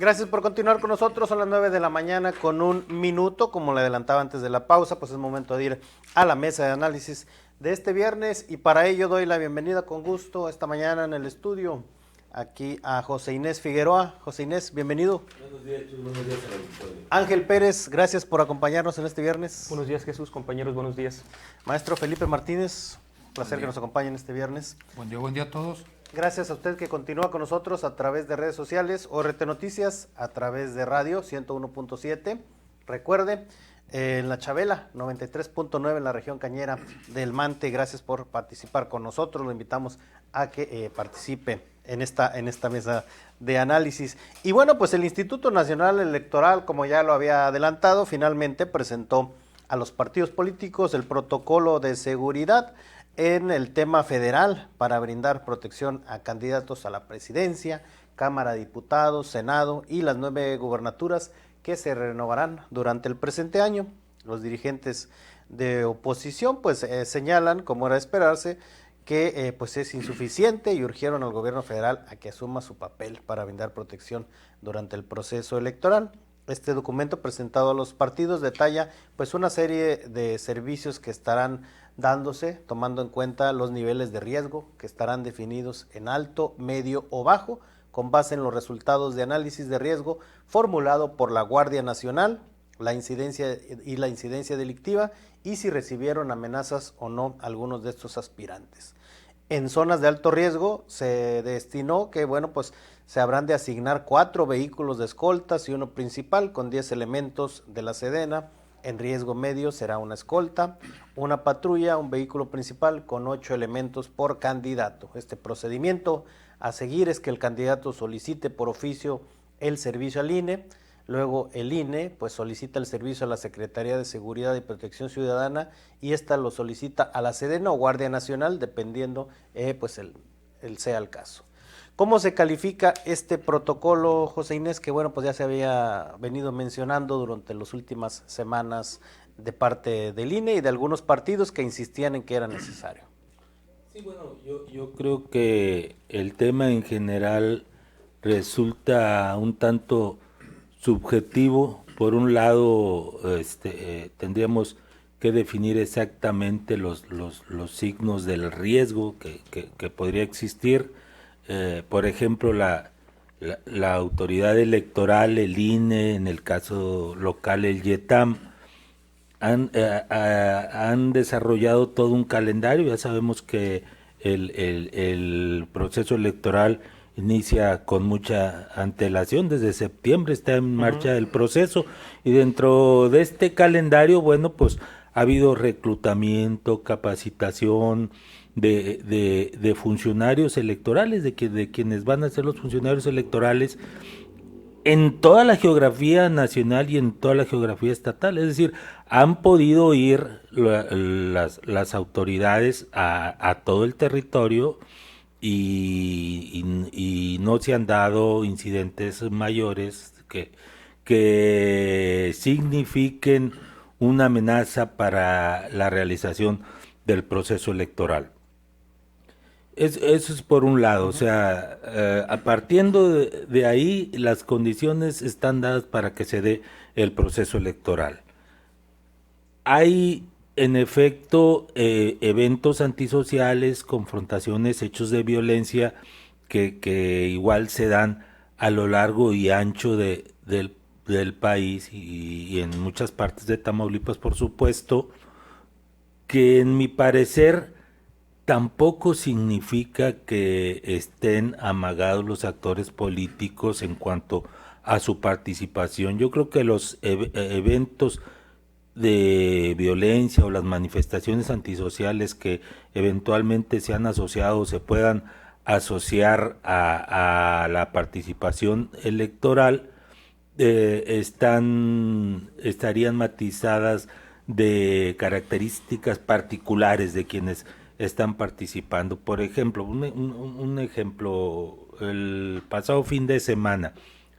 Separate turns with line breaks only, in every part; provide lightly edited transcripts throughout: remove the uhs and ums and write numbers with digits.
Gracias por continuar con nosotros. Son las 9 de la mañana con 1 minuto. Como le adelantaba antes de la pausa, pues es momento de ir a la mesa de análisis de este viernes. Y para ello doy la bienvenida con gusto esta mañana en el estudio aquí a José Inés Figueroa. José Inés, bienvenido.
Buenos días, Jesús. Buenos días a la auditorio.
Ángel Pérez, gracias por acompañarnos en este viernes.
Buenos días, Jesús, compañeros, buenos días.
Maestro Felipe Martínez, placer que nos acompañen este viernes.
Buen día a todos.
Gracias a usted que continúa con nosotros a través de redes sociales, ORT Noticias, a través de radio 101.7. Recuerde, en la Chabela 93.9 en la región cañera del Mante. Gracias por participar con nosotros. Lo invitamos a que participe en esta mesa de análisis. Y bueno, pues el Instituto Nacional Electoral, como ya lo había adelantado, finalmente presentó a los partidos políticos el protocolo de seguridad en el tema federal para brindar protección a candidatos a la presidencia, Cámara de Diputados, Senado y las 9 gubernaturas que se renovarán durante el presente año. Los dirigentes de oposición pues señalan, como era de esperarse, que pues es insuficiente y urgieron al gobierno federal a que asuma su papel para brindar protección durante el proceso electoral. Este documento presentado a los partidos detalla pues una serie de servicios que estarán dándose, tomando en cuenta los niveles de riesgo que estarán definidos en alto, medio o bajo, con base en los resultados de análisis de riesgo formulado por la Guardia Nacional, la incidencia delictiva y si recibieron amenazas o no algunos de estos aspirantes. En zonas de alto riesgo se destinó que, bueno, pues se habrán de asignar 4 vehículos de escoltas y uno principal con 10 elementos de la Sedena. En riesgo medio será una escolta, una patrulla, un vehículo principal con 8 elementos por candidato. Este procedimiento a seguir es que el candidato solicite por oficio el servicio al INE, luego el INE pues solicita el servicio a la Secretaría de Seguridad y Protección Ciudadana y esta lo solicita a la Sedena o Guardia Nacional, dependiendo pues el sea el caso. ¿Cómo se califica este protocolo, José Inés? Que bueno, pues ya se había venido mencionando durante las últimas semanas de parte del INE y de algunos partidos que insistían en que era necesario.
Sí, bueno, yo creo que el tema en general resulta un tanto subjetivo. Por un lado, tendríamos que definir exactamente los signos del riesgo que podría existir. Por ejemplo, la autoridad electoral, el INE, en el caso local el YETAM, han desarrollado todo un calendario. Ya sabemos que el proceso electoral inicia con mucha antelación, desde septiembre está en marcha el proceso, y dentro de este calendario, bueno, pues ha habido reclutamiento, capacitación de funcionarios electorales, de quienes van a ser los funcionarios electorales en toda la geografía nacional y en toda la geografía estatal. Es decir, han podido ir las autoridades a todo el territorio y no se han dado incidentes mayores que signifiquen una amenaza para la realización del proceso electoral. Eso es por un lado. O sea, partiendo de ahí, las condiciones están dadas para que se dé el proceso electoral. Hay, en efecto, eventos antisociales, confrontaciones, hechos de violencia que igual se dan a lo largo y ancho del país y en muchas partes de Tamaulipas, por supuesto, que en mi parecer tampoco significa que estén amagados los actores políticos en cuanto a su participación. Yo creo que los eventos de violencia o las manifestaciones antisociales que eventualmente se han asociado o se puedan asociar a la participación electoral estarían matizadas de características particulares de quienes están participando. Por ejemplo, un ejemplo, el pasado fin de semana,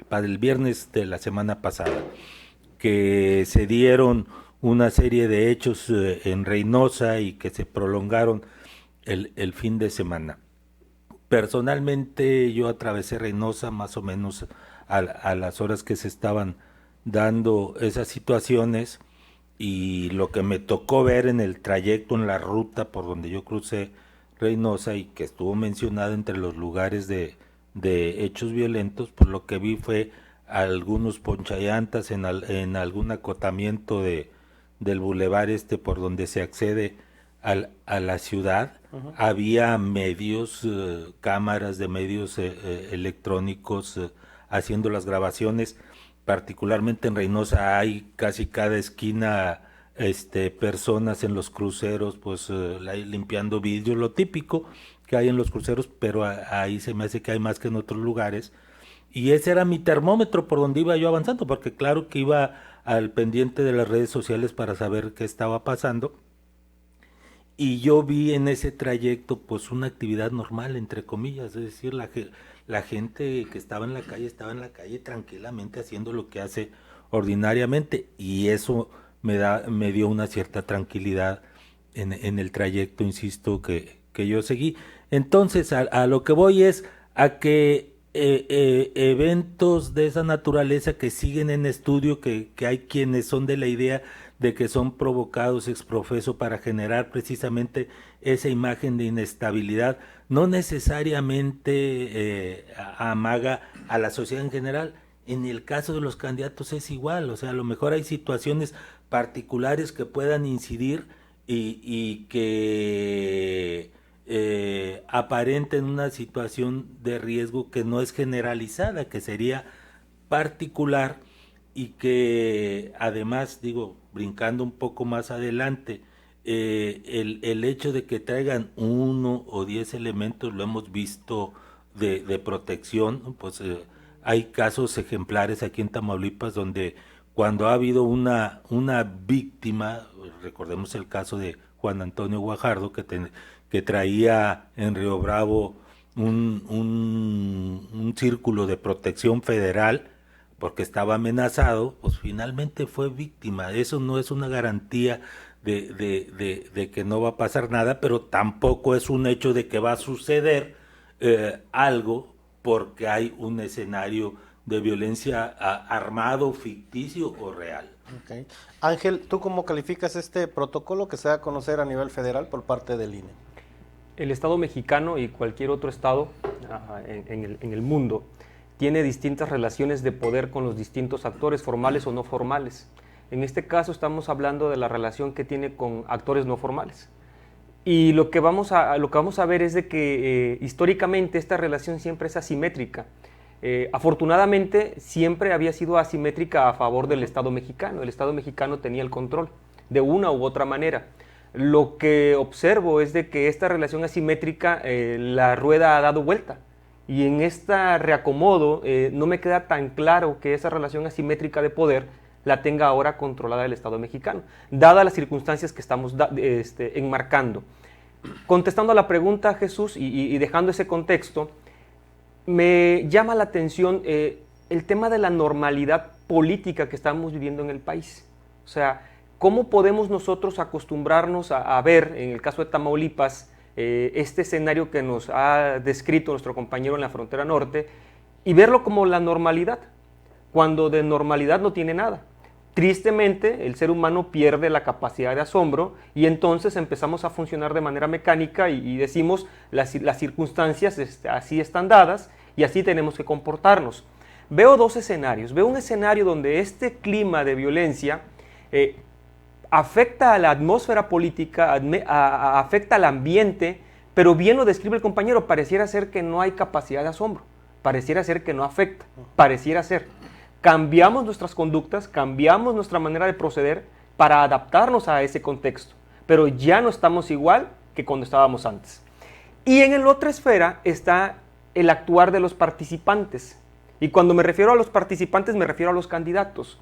para el viernes de la semana pasada, que se dieron una serie de hechos en Reynosa y que se prolongaron el fin de semana. Personalmente yo atravesé Reynosa más o menos a las horas que se estaban dando esas situaciones, y lo que me tocó ver en el trayecto, en la ruta por donde yo crucé Reynosa y que estuvo mencionado entre los lugares de hechos violentos, pues lo que vi fue algunos ponchallantas en algún acotamiento del bulevar por donde se accede a la ciudad. Uh-huh. Había medios, cámaras de medios electrónicos haciendo las grabaciones. Particularmente en Reynosa hay casi cada esquina personas en los cruceros, pues limpiando vidrios, lo típico que hay en los cruceros, pero ahí se me hace que hay más que en otros lugares. Y ese era mi termómetro por donde iba yo avanzando, porque claro que iba al pendiente de las redes sociales para saber qué estaba pasando. Y yo vi en ese trayecto pues una actividad normal, entre comillas, es decir, la gente que estaba en la calle tranquilamente haciendo lo que hace ordinariamente, y eso me dio una cierta tranquilidad en el trayecto, insisto, que yo seguí. Entonces, a lo que voy es a que eventos de esa naturaleza que siguen en estudio, que hay quienes son de la idea de que son provocados ex profeso para generar precisamente esa imagen de inestabilidad, no necesariamente amaga a la sociedad en general. En el caso de los candidatos es igual, o sea, a lo mejor hay situaciones particulares que puedan incidir y que aparenten una situación de riesgo que no es generalizada, que sería particular, y que además, brincando un poco más adelante, el hecho de que traigan 1 o 10 elementos, lo hemos visto, de protección, pues hay casos ejemplares aquí en Tamaulipas donde cuando ha habido una víctima, recordemos el caso de Juan Antonio Guajardo, que traía en Río Bravo un círculo de protección federal, porque estaba amenazado, pues finalmente fue víctima. Eso no es una garantía de que no va a pasar nada, pero tampoco es un hecho de que va a suceder algo porque hay un escenario de violencia armado, ficticio o real.
Okay. Ángel, ¿tú cómo calificas este protocolo que se da a conocer a nivel federal por parte del INE?
El Estado mexicano y cualquier otro Estado en el mundo tiene distintas relaciones de poder con los distintos actores, formales o no formales. En este caso estamos hablando de la relación que tiene con actores no formales. Y lo que vamos a ver es de que históricamente esta relación siempre es asimétrica. Afortunadamente siempre había sido asimétrica a favor del Estado mexicano. El Estado mexicano tenía el control de una u otra manera. Lo que observo es de que esta relación asimétrica, la rueda ha dado vuelta. Y en este reacomodo no me queda tan claro que esa relación asimétrica de poder la tenga ahora controlada el Estado mexicano, dadas las circunstancias que estamos enmarcando. Contestando a la pregunta, Jesús, y dejando ese contexto, me llama la atención el tema de la normalidad política que estamos viviendo en el país. O sea, ¿cómo podemos nosotros acostumbrarnos a ver, en el caso de Tamaulipas, este escenario que nos ha descrito nuestro compañero en la frontera norte, y verlo como la normalidad, cuando de normalidad no tiene nada? Tristemente, el ser humano pierde la capacidad de asombro y entonces empezamos a funcionar de manera mecánica y decimos las circunstancias así están dadas y así tenemos que comportarnos. Veo dos escenarios. Veo un escenario donde este clima de violencia afecta a la atmósfera política, afecta al ambiente, pero bien lo describe el compañero, pareciera ser que no hay capacidad de asombro, pareciera ser que no afecta, pareciera ser. Cambiamos nuestras conductas, cambiamos nuestra manera de proceder para adaptarnos a ese contexto, pero ya no estamos igual que cuando estábamos antes. Y en la otra esfera está el actuar de los participantes, y cuando me refiero a los participantes me refiero a los candidatos.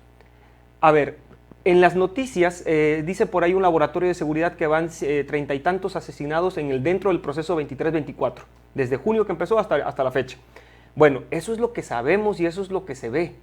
A ver, en las noticias dice por ahí un laboratorio de seguridad que van 30 y tantos asesinados dentro del proceso 23-24, desde junio que empezó hasta la fecha. Bueno, eso es lo que sabemos y eso es lo que se ve.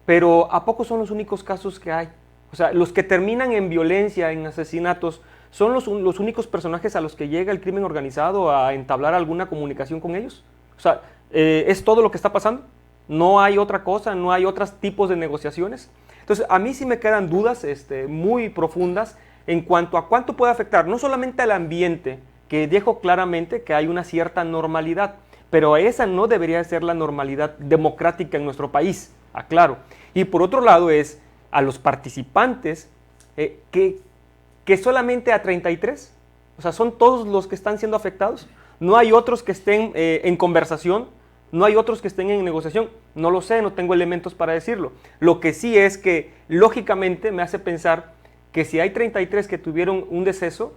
Pero ¿a poco son los únicos casos que hay? O sea, los que terminan en violencia, en asesinatos, ¿son los únicos personajes a los que llega el crimen organizado a entablar alguna comunicación con ellos? O sea, ¿es todo lo que está pasando? No hay otra cosa, no hay otros tipos de negociaciones. Entonces, a mí sí me quedan dudas muy profundas en cuanto a cuánto puede afectar, no solamente al ambiente, que dejo claramente que hay una cierta normalidad, pero esa no debería ser la normalidad democrática en nuestro país, aclaro. Y por otro lado es a los participantes que solamente a 33, o sea, son todos los que están siendo afectados, no hay otros que estén en conversación, no hay otros que estén en negociación, no lo sé, no tengo elementos para decirlo. Lo que sí es que lógicamente me hace pensar que si hay 33 que tuvieron un deceso,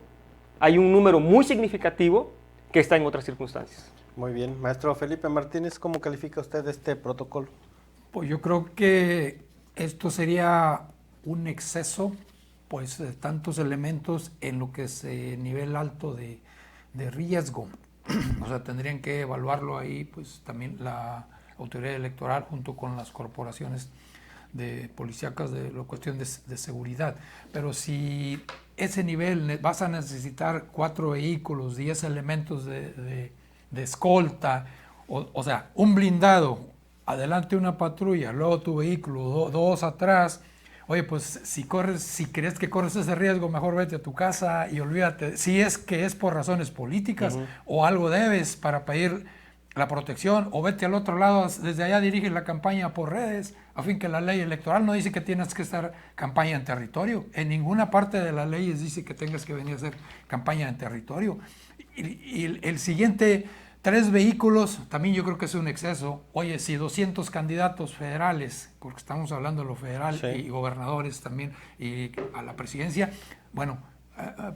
hay un número muy significativo que está en otras circunstancias.
Muy bien. Maestro Felipe Martínez, ¿cómo califica usted este protocolo?
Pues yo creo que esto sería un exceso, pues, de tantos elementos en lo que es nivel alto de riesgo. O sea, tendrían que evaluarlo ahí, pues, también la autoridad electoral junto con las corporaciones de policíacas de la cuestión de seguridad. Pero si ese nivel vas a necesitar 4 vehículos, 10 elementos de escolta, o sea, un blindado, adelante una patrulla, luego tu vehículo, dos atrás. Oye, pues si crees que corres ese riesgo, mejor vete a tu casa y olvídate. Si es que es por razones políticas o algo debes para pedir la protección, o vete al otro lado, desde allá dirige la campaña por redes, a fin que la ley electoral no dice que tienes que estar campaña en territorio. En ninguna parte de las leyes dice que tengas que venir a hacer campaña en territorio. Y el siguiente, 3 vehículos, también yo creo que es un exceso. Oye, si 200 candidatos federales, porque estamos hablando de lo federal, sí, y gobernadores también, y a la presidencia, bueno,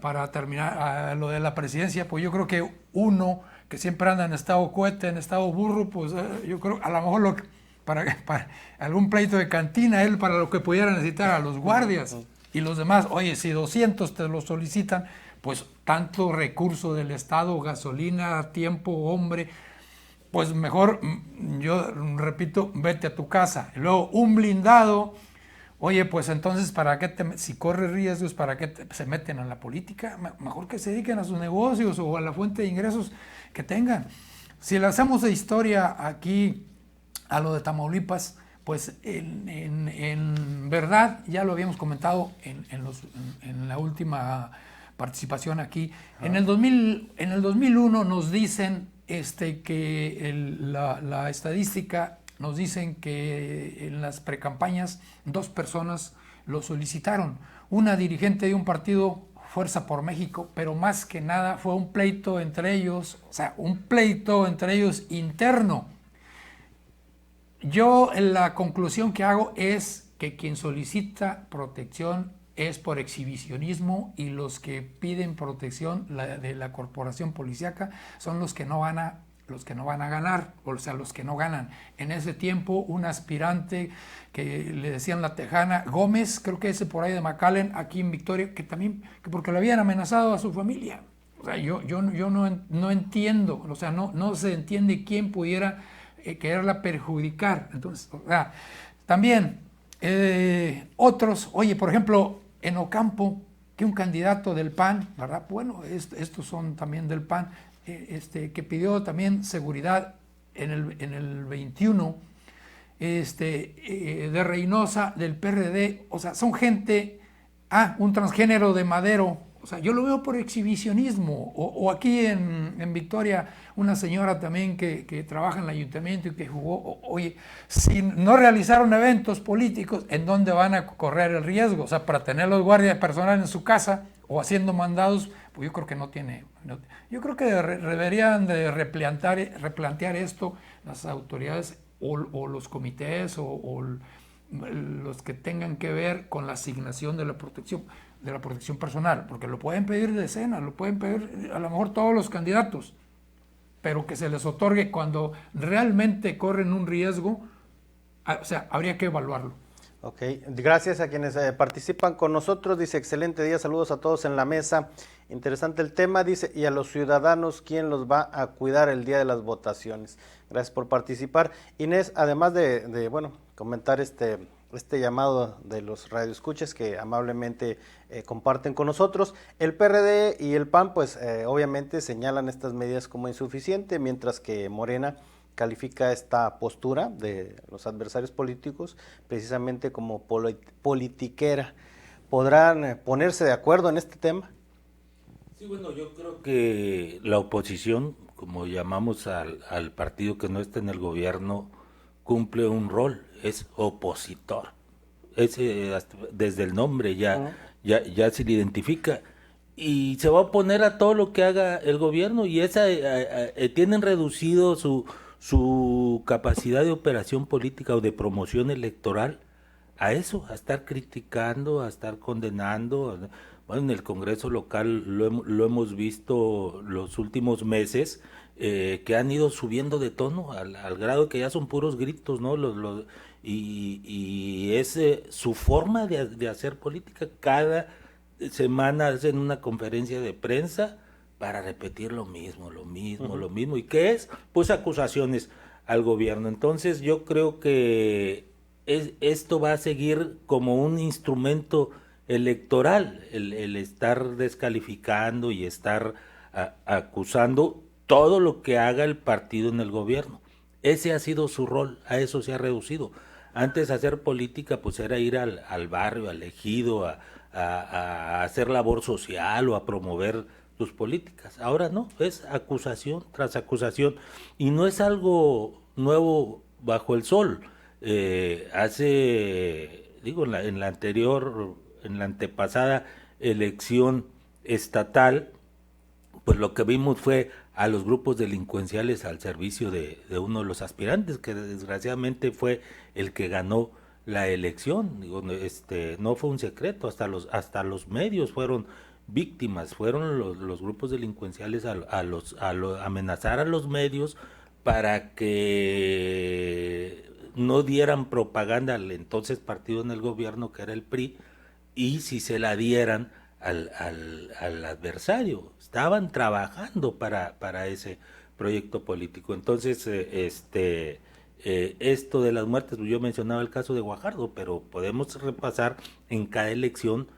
para terminar a lo de la presidencia, pues yo creo que uno que siempre anda en estado cohete, en estado burro, pues yo creo a lo mejor para algún pleito de cantina, él para lo que pudiera necesitar a los guardias y los demás. Oye, si 200 te lo solicitan, pues tanto recurso del Estado, gasolina, tiempo, hombre, pues mejor, yo repito, vete a tu casa. Y luego un blindado, oye, pues entonces, ¿para qué si corre riesgos, para qué se meten a la política? Mejor que se dediquen a sus negocios o a la fuente de ingresos que tengan. Si le hacemos de historia aquí a lo de Tamaulipas, pues en verdad, ya lo habíamos comentado en la última participación aquí. En el 2001 nos dicen que la estadística nos dicen que en las precampañas 2 personas lo solicitaron. Una dirigente de un partido, Fuerza por México, pero más que nada fue un pleito entre ellos, o sea, un pleito entre ellos interno. Yo la conclusión que hago es que quien solicita protección es por exhibicionismo, y los que piden protección de la corporación policíaca son los que no van a ganar, o sea, los que no ganan. En ese tiempo, un aspirante que le decían la Tejana, Gómez, creo que ese por ahí de McAllen, aquí en Victoria, que porque le habían amenazado a su familia. O sea, yo no entiendo, o sea, no se entiende quién pudiera quererla perjudicar. Entonces, o sea, también otros, oye, por ejemplo, en Ocampo, que un candidato del PAN, ¿verdad? Bueno, estos son también del PAN, que pidió también seguridad en el 21, de Reynosa, del PRD, o sea, son gente, un transgénero de Madero, o sea, yo lo veo por exhibicionismo, o aquí en Victoria, una señora también que trabaja en el ayuntamiento y que jugó, oye, si no realizaron eventos políticos, ¿en dónde van a correr el riesgo? O sea, para tener los guardias personales en su casa o haciendo mandados, pues yo creo que yo creo que deberían de replantear esto las autoridades o los comités o los que tengan que ver con la asignación de la protección personal, porque lo pueden pedir decenas, lo pueden pedir a lo mejor todos los candidatos, pero que se les otorgue cuando realmente corren un riesgo, o sea, habría que evaluarlo.
Ok, gracias a quienes participan con nosotros. Dice, excelente día, saludos a todos en la mesa, interesante el tema, dice, y a los ciudadanos, ¿quién los va a cuidar el día de las votaciones? Gracias por participar. Inés, además de comentar este llamado de los radioescuchas que amablemente comparten con nosotros, el PRD y el PAN, pues obviamente señalan estas medidas como insuficientes, mientras que Morena califica esta postura de los adversarios políticos precisamente como politiquera. ¿Podrán ponerse de acuerdo en este tema?
Sí, bueno, yo creo que la oposición, como llamamos al partido que no está en el gobierno, cumple un rol, es opositor. Desde el nombre ya se le identifica y se va a oponer a todo lo que haga el gobierno, y tienen reducido su capacidad de operación política o de promoción electoral a eso, a estar criticando, a estar condenando. Bueno, en el Congreso local lo hemos visto los últimos meses, que han ido subiendo de tono al grado que ya son puros gritos, ¿no? Y es su forma de hacer política. Cada semana hacen una conferencia de prensa para repetir lo mismo. ¿Y qué es? Pues acusaciones al gobierno. Entonces yo creo que esto va a seguir como un instrumento electoral, el estar descalificando y estar acusando todo lo que haga el partido en el gobierno. Ese ha sido su rol, a eso se ha reducido. Antes hacer política pues era ir al barrio, al ejido, a hacer labor social o a promover tus políticas. Ahora no, es acusación tras acusación, y no es algo nuevo bajo el sol. En la antepasada elección estatal, pues lo que vimos fue a los grupos delincuenciales al servicio de uno de los aspirantes, que desgraciadamente fue el que ganó la elección. No fue un secreto, hasta los medios fueron víctimas, fueron los grupos delincuenciales a amenazar a los medios para que no dieran propaganda al entonces partido en el gobierno, que era el PRI, y si se la dieran al adversario. Estaban trabajando para ese proyecto político. Entonces, esto de las muertes, yo mencionaba el caso de Guajardo, pero podemos repasar en cada elección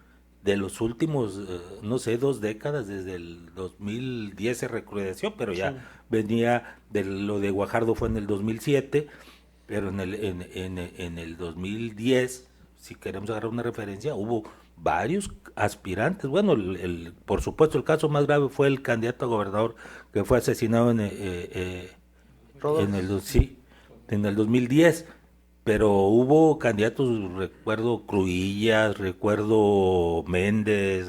de los últimos, 2 décadas. Desde el 2010 se recrudeció, pero ya venía lo de Guajardo fue en el 2007, pero en el 2010, si queremos agarrar una referencia, hubo varios aspirantes. Bueno, por supuesto el caso más grave fue el candidato a gobernador que fue asesinado en el 2010, pero hubo candidatos, recuerdo Cruillas, recuerdo Méndez,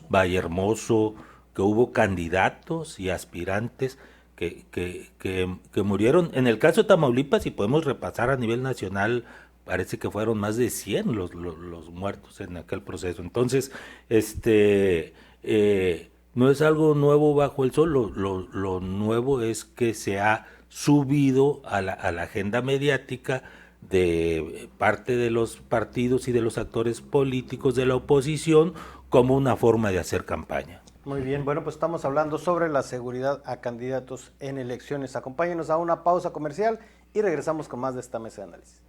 Vallehermoso, que hubo candidatos y aspirantes que murieron. En el caso de Tamaulipas, si podemos repasar a nivel nacional, parece que fueron más de 100 los muertos en aquel proceso. Entonces, no es algo nuevo bajo el sol. Lo nuevo es que se ha subido a la agenda mediática de parte de los partidos y de los actores políticos de la oposición como una forma de hacer campaña.
Muy bien, bueno, pues estamos hablando sobre la seguridad a candidatos en elecciones. Acompáñenos a una pausa comercial y regresamos con más de esta mesa de análisis.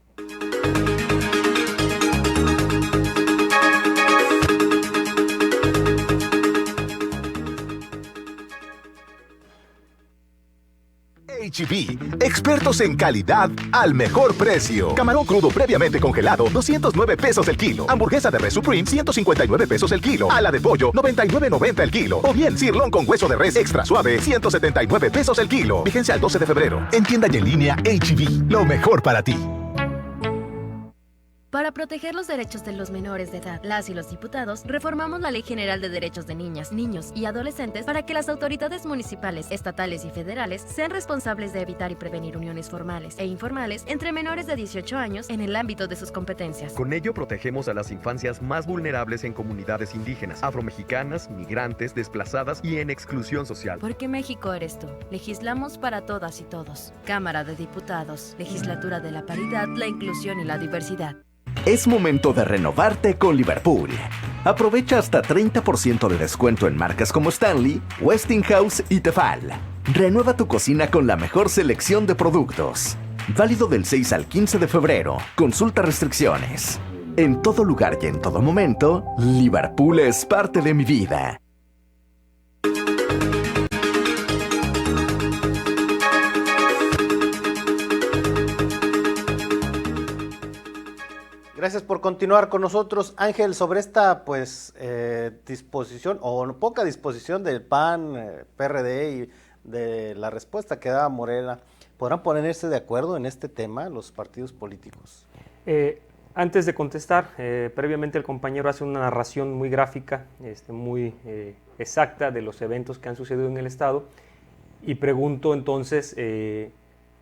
H-E-B, expertos en calidad al mejor precio. Camarón crudo previamente congelado, 209 pesos el kilo. Hamburguesa de res Supreme, 159 pesos el kilo. Ala de pollo, 99.90 el kilo. O bien, cirlón con hueso de res extra suave, 179 pesos el kilo. Vigencia al 12 de febrero. En tienda y en línea, H-E-B, lo mejor para ti.
Para proteger los derechos de los menores de edad, las y los diputados reformamos la Ley General de Derechos de Niñas, Niños y Adolescentes para que las autoridades municipales, estatales y federales sean responsables de evitar y prevenir uniones formales e informales entre menores de 18 años en el ámbito de sus competencias.
Con ello protegemos a las infancias más vulnerables en comunidades indígenas, afromexicanas, migrantes, desplazadas y en exclusión social.
Porque México eres tú. Legislamos para todas y todos. Cámara de Diputados, Legislatura de la Paridad, la Inclusión y la Diversidad.
Es momento de renovarte con Liverpool. Aprovecha hasta 30% de descuento en marcas como Stanley, Westinghouse y Tefal. Renueva tu cocina con la mejor selección de productos. Válido del 6 al 15 de febrero. Consulta restricciones. En todo lugar y en todo momento, Liverpool es parte de mi vida.
Gracias por continuar con nosotros, Ángel, sobre esta pues disposición o poca disposición del PAN, PRD y de la respuesta que daba Morena. ¿Podrán ponerse de acuerdo en este tema los partidos políticos?
Antes de contestar, previamente el compañero hace una narración muy gráfica, muy exacta de los eventos que han sucedido en el Estado, y pregunto entonces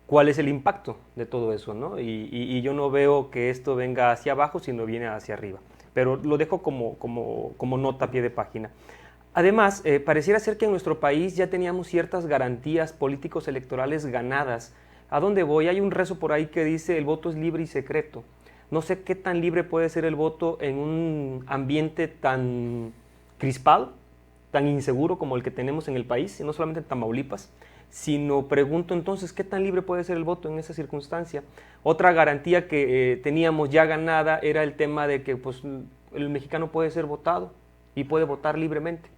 cuál es el impacto de todo eso, ¿no? Y yo no veo que esto venga hacia abajo, sino viene hacia arriba, pero lo dejo como nota a pie de página. Además, pareciera ser que en nuestro país ya teníamos ciertas garantías políticos electorales ganadas. ¿A dónde voy? Hay un rezo por ahí que dice: el voto es libre y secreto. No sé qué tan libre puede ser el voto en un ambiente tan crispado, tan inseguro como el que tenemos en el país, y no solamente en Tamaulipas, sino pregunto entonces, ¿qué tan libre puede ser el voto en esa circunstancia? Otra garantía que teníamos ya ganada era el tema de que pues, el mexicano puede ser votado y puede votar libremente.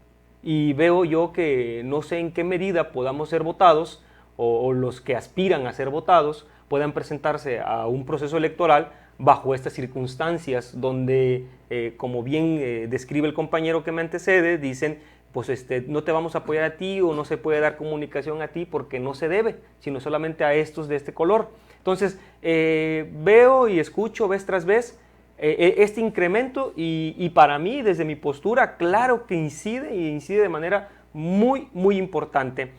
Y veo yo que no sé en qué medida podamos ser votados o los que aspiran a ser votados puedan presentarse a un proceso electoral bajo estas circunstancias donde, como bien describe el compañero que me antecede, dicen pues no te vamos a apoyar a ti o no se puede dar comunicación a ti porque no se debe, sino solamente a estos de este color. Entonces, veo y escucho vez tras vez este incremento y para mí, desde mi postura, claro que incide de manera muy, muy importante.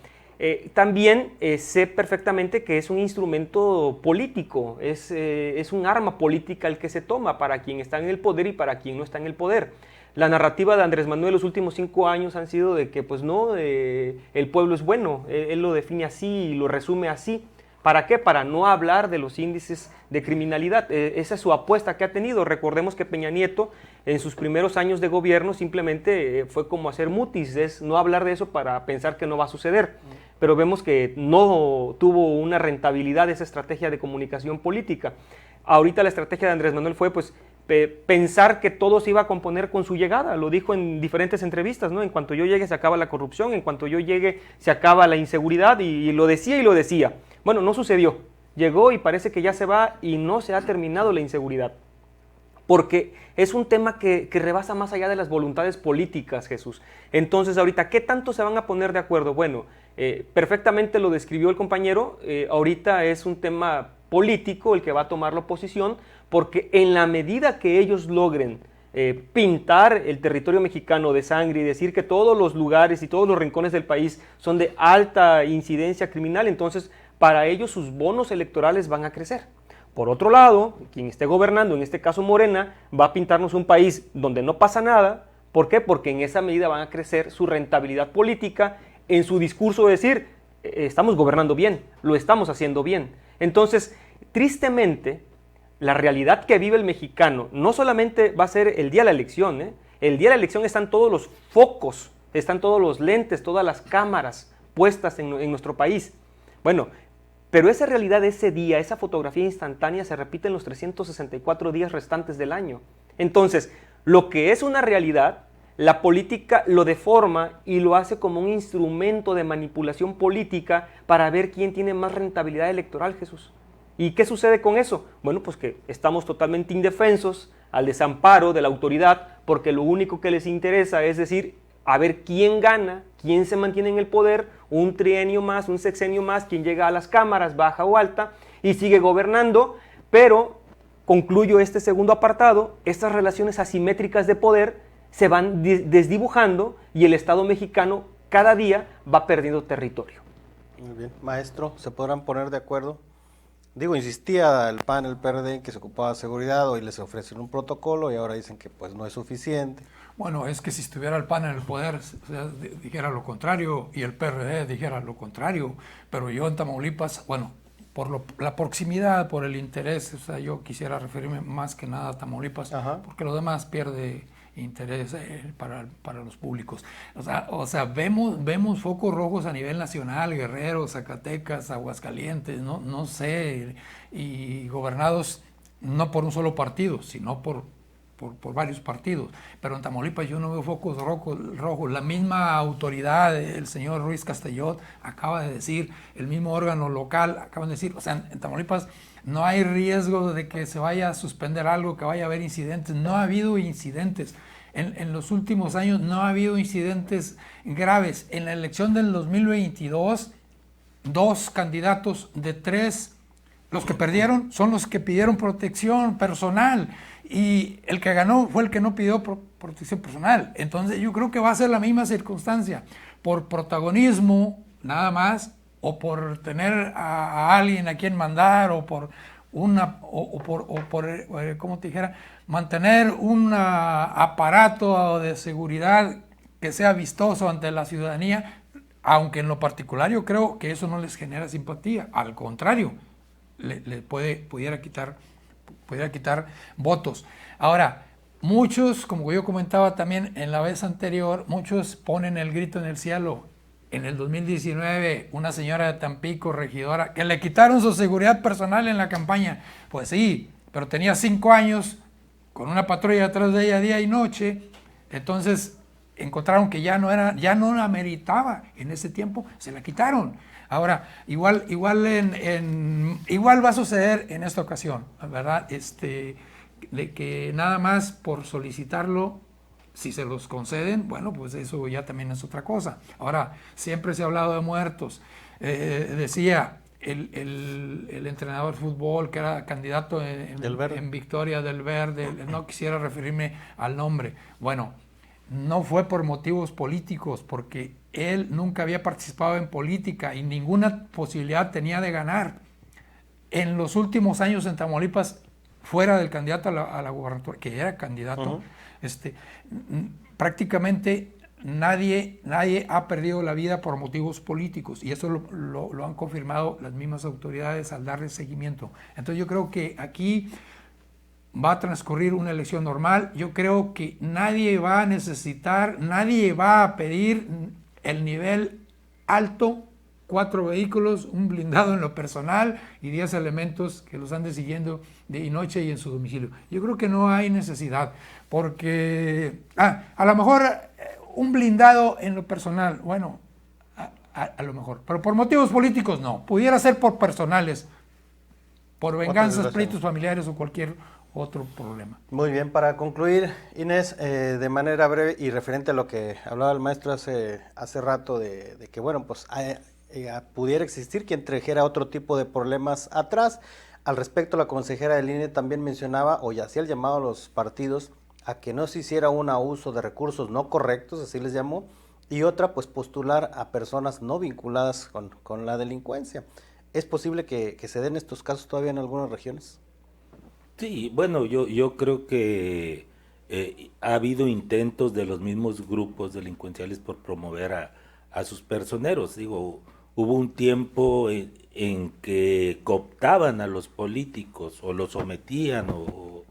También sé perfectamente que es un instrumento político, es un arma política el que se toma para quien está en el poder y para quien no está en el poder. La narrativa de Andrés Manuel los últimos 5 años han sido de que pues no, el pueblo es bueno, él lo define así y lo resume así. ¿Para qué? Para no hablar de los índices de criminalidad. Esa es su apuesta que ha tenido. Recordemos que Peña Nieto en sus primeros años de gobierno simplemente fue como hacer mutis, es no hablar de eso para pensar que no va a suceder. Pero vemos que no tuvo una rentabilidad esa estrategia de comunicación política. Ahorita la estrategia de Andrés Manuel fue pues pensar que todo se iba a componer con su llegada. Lo dijo en diferentes entrevistas, ¿no? En cuanto yo llegue se acaba la corrupción, en cuanto yo llegue se acaba la inseguridad, y lo decía y lo decía. Bueno, no sucedió. Llegó y parece que ya se va y no se ha terminado la inseguridad. Porque es un tema que rebasa más allá de las voluntades políticas, Jesús. Entonces, ahorita, ¿qué tanto se van a poner de acuerdo? Bueno, perfectamente lo describió el compañero. Ahorita es un tema político el que va a tomar la oposición, porque en la medida que ellos logren pintar el territorio mexicano de sangre y decir que todos los lugares y todos los rincones del país son de alta incidencia criminal, entonces para ellos sus bonos electorales van a crecer. Por otro lado, quien esté gobernando, en este caso Morena, va a pintarnos un país donde no pasa nada. ¿Por qué? Porque en esa medida van a crecer su rentabilidad política en su discurso de decir, estamos gobernando bien, lo estamos haciendo bien. Entonces, tristemente, la realidad que vive el mexicano no solamente va a ser el día de la elección, el día de la elección están todos los focos, están todos los lentes, todas las cámaras puestas en nuestro país. Bueno, pero esa realidad de ese día, esa fotografía instantánea se repite en los 364 días restantes del año. Entonces, lo que es una realidad, la política lo deforma y lo hace como un instrumento de manipulación política para ver quién tiene más rentabilidad electoral, Jesús. ¿Y qué sucede con eso? Bueno, pues que estamos totalmente indefensos al desamparo de la autoridad, porque lo único que les interesa es decir, a ver quién gana, quién se mantiene en el poder, un trienio más, un sexenio más, quién llega a las cámaras, baja o alta, y sigue gobernando. Pero, concluyo este segundo apartado, estas relaciones asimétricas de poder se van desdibujando y el Estado mexicano cada día va perdiendo territorio.
Muy bien, maestro, ¿se podrán poner de acuerdo? Digo, insistía el PAN, el PRD, que se ocupaba de seguridad, hoy les ofrecen un protocolo y ahora dicen que pues no es suficiente.
Bueno, es que si estuviera el PAN en el poder, dijera lo contrario, y el PRD dijera lo contrario, pero yo en Tamaulipas, bueno, por la proximidad, por el interés, o sea, yo quisiera referirme más que nada a Tamaulipas, porque lo demás pierde interés para los públicos. O sea, vemos focos rojos a nivel nacional, Guerrero, Zacatecas, Aguascalientes, no sé, y gobernados no por un solo partido, sino por por varios partidos, pero en Tamaulipas yo no veo focos rojos. La misma autoridad, el señor Ruiz Castellot, acaba de decir, el mismo órgano local, acaban de decir, o sea, en Tamaulipas no hay riesgo de que se vaya a suspender algo, que vaya a haber incidentes. No ha habido incidentes. En los últimos años no ha habido incidentes graves. En la elección del 2022, 2 candidatos de 3, los que perdieron son los que pidieron protección personal, y el que ganó fue el que no pidió protección personal. Entonces yo creo que va a ser la misma circunstancia, por protagonismo nada más, o por tener a alguien a quien mandar, o por como te dijera, mantener un aparato de seguridad que sea vistoso ante la ciudadanía, aunque en lo particular yo creo que eso no les genera simpatía, al contrario, le pudiera quitar votos. Ahora, muchos, como yo comentaba también en la vez anterior, muchos ponen el grito en el cielo. En el 2019, una señora de Tampico, regidora, que le quitaron su seguridad personal en la campaña. Pues sí, pero tenía 5 años con una patrulla detrás de ella día y noche. Entonces encontraron que ya no la meritaba en ese tiempo, se la quitaron. Ahora, igual va a suceder en esta ocasión, ¿verdad? De que nada más por solicitarlo, si se los conceden, bueno, pues eso ya también es otra cosa. Ahora, siempre se ha hablado de muertos. Decía el entrenador de fútbol, que era candidato en Victoria del Verde, no quisiera referirme al nombre. Bueno, no fue por motivos políticos, porque él nunca había participado en política y ninguna posibilidad tenía de ganar. En los últimos años en Tamaulipas, fuera del candidato a la gubernatura, que era candidato, prácticamente nadie ha perdido la vida por motivos políticos, y eso lo han confirmado las mismas autoridades al darle seguimiento. Entonces yo creo que aquí va a transcurrir una elección normal. Yo creo que nadie va a pedir el nivel alto, 4 vehículos, un blindado en lo personal y 10 elementos que los ande siguiendo día y noche y en su domicilio. Yo creo que no hay necesidad, porque a lo mejor un blindado en lo personal, bueno, a lo mejor, pero por motivos políticos no. Pudiera ser por personales, por venganzas, pleitos familiares o cualquier otro problema.
Muy bien, para concluir, Inés, de manera breve y referente a lo que hablaba el maestro hace rato de que, bueno, pues pudiera existir quien trajera otro tipo de problemas atrás. Al respecto, la consejera del INE también mencionaba o ya hacía el llamado a los partidos a que no se hiciera un uso de recursos no correctos, así les llamó, y otra, pues postular a personas no vinculadas con la delincuencia. ¿Es posible que se den estos casos todavía en algunas regiones?
Sí, bueno, yo creo que ha habido intentos de los mismos grupos delincuenciales por promover a sus personeros. Digo, hubo un tiempo en que cooptaban a los políticos o los sometían o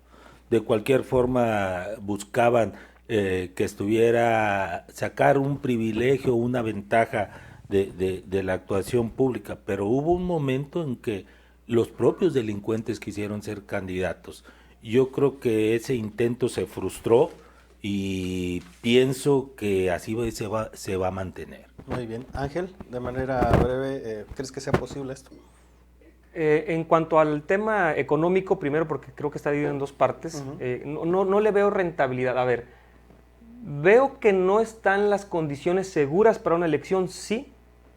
de cualquier forma buscaban que sacar un privilegio, una ventaja de la actuación pública, pero hubo un momento en que los propios delincuentes quisieron ser candidatos. Yo creo que ese intento se frustró y pienso que así se va a mantener.
Muy bien. Ángel, de manera breve, ¿crees que sea posible esto?
En cuanto al tema económico, primero porque creo que está dividido en 2 partes, no le veo rentabilidad. A ver, veo que no están las condiciones seguras para una elección, sí,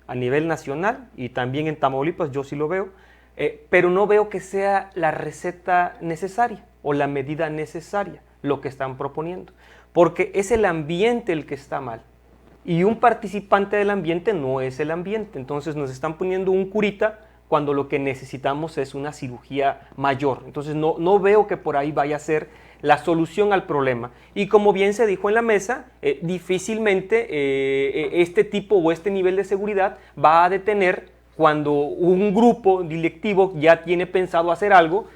a nivel nacional y también en Tamaulipas, yo sí lo veo, pero no veo que sea la receta necesaria o la medida necesaria lo que están proponiendo, porque es el ambiente el que está mal y un participante del ambiente no es el ambiente. Entonces nos están poniendo un curita cuando lo que necesitamos es una cirugía mayor. Entonces no veo que por ahí vaya a ser la solución al problema. Y como bien se dijo en la mesa, difícilmente este tipo o este nivel de seguridad va a detener cuando un grupo directivo ya tiene pensado hacer algo,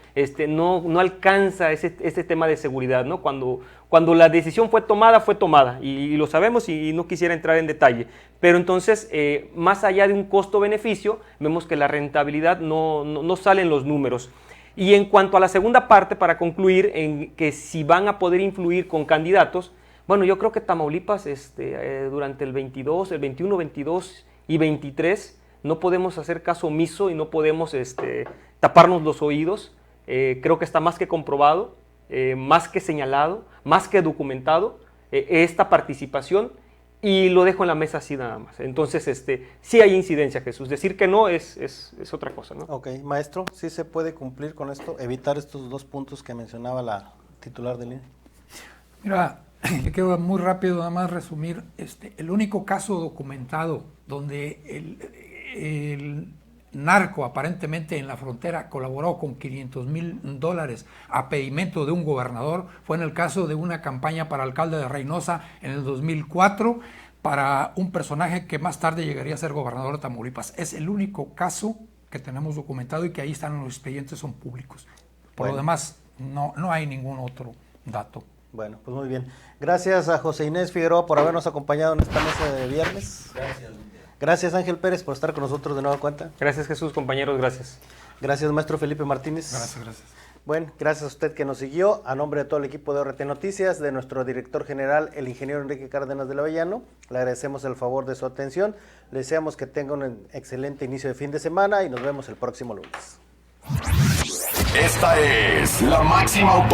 no alcanza ese tema de seguridad, ¿no? Cuando la decisión fue tomada, y lo sabemos y no quisiera entrar en detalle. Pero entonces, más allá de un costo-beneficio, vemos que la rentabilidad no sale en los números. Y en cuanto a la segunda parte, para concluir, en que si van a poder influir con candidatos, bueno, yo creo que Tamaulipas durante el 22, el 21, 22 y 23 no podemos hacer caso omiso y no podemos taparnos los oídos. Creo que está más que comprobado, más que señalado, más que documentado esta participación, y lo dejo en la mesa así nada más. Entonces, sí hay incidencia, Jesús. Decir que no es otra cosa, ¿no?
Ok, maestro, ¿sí se puede cumplir con esto? Evitar estos dos puntos que mencionaba la titular del INE.
Mira, me quedo muy rápido, nada más resumir. El único caso documentado donde el narco aparentemente en la frontera colaboró con $500,000 a pedimento de un gobernador fue en el caso de una campaña para alcalde de Reynosa en el 2004 para un personaje que más tarde llegaría a ser gobernador de Tamaulipas. Es el único caso que tenemos documentado y que ahí están los expedientes, son públicos. Por lo demás, no hay ningún otro dato.
Bueno, pues muy bien. Gracias a José Inés Figueroa por habernos acompañado en esta mesa de viernes. Gracias, Ángel Pérez, por estar con nosotros de nueva cuenta.
Gracias, Jesús, compañeros, gracias.
Gracias, maestro Felipe Martínez.
Gracias.
Bueno, gracias a usted que nos siguió. A nombre de todo el equipo de ORT Noticias, de nuestro director general, el ingeniero Enrique Cárdenas de la Avellano, le agradecemos el favor de su atención. Le deseamos que tenga un excelente inicio de fin de semana y nos vemos el próximo lunes.
Esta es la máxima autoridad.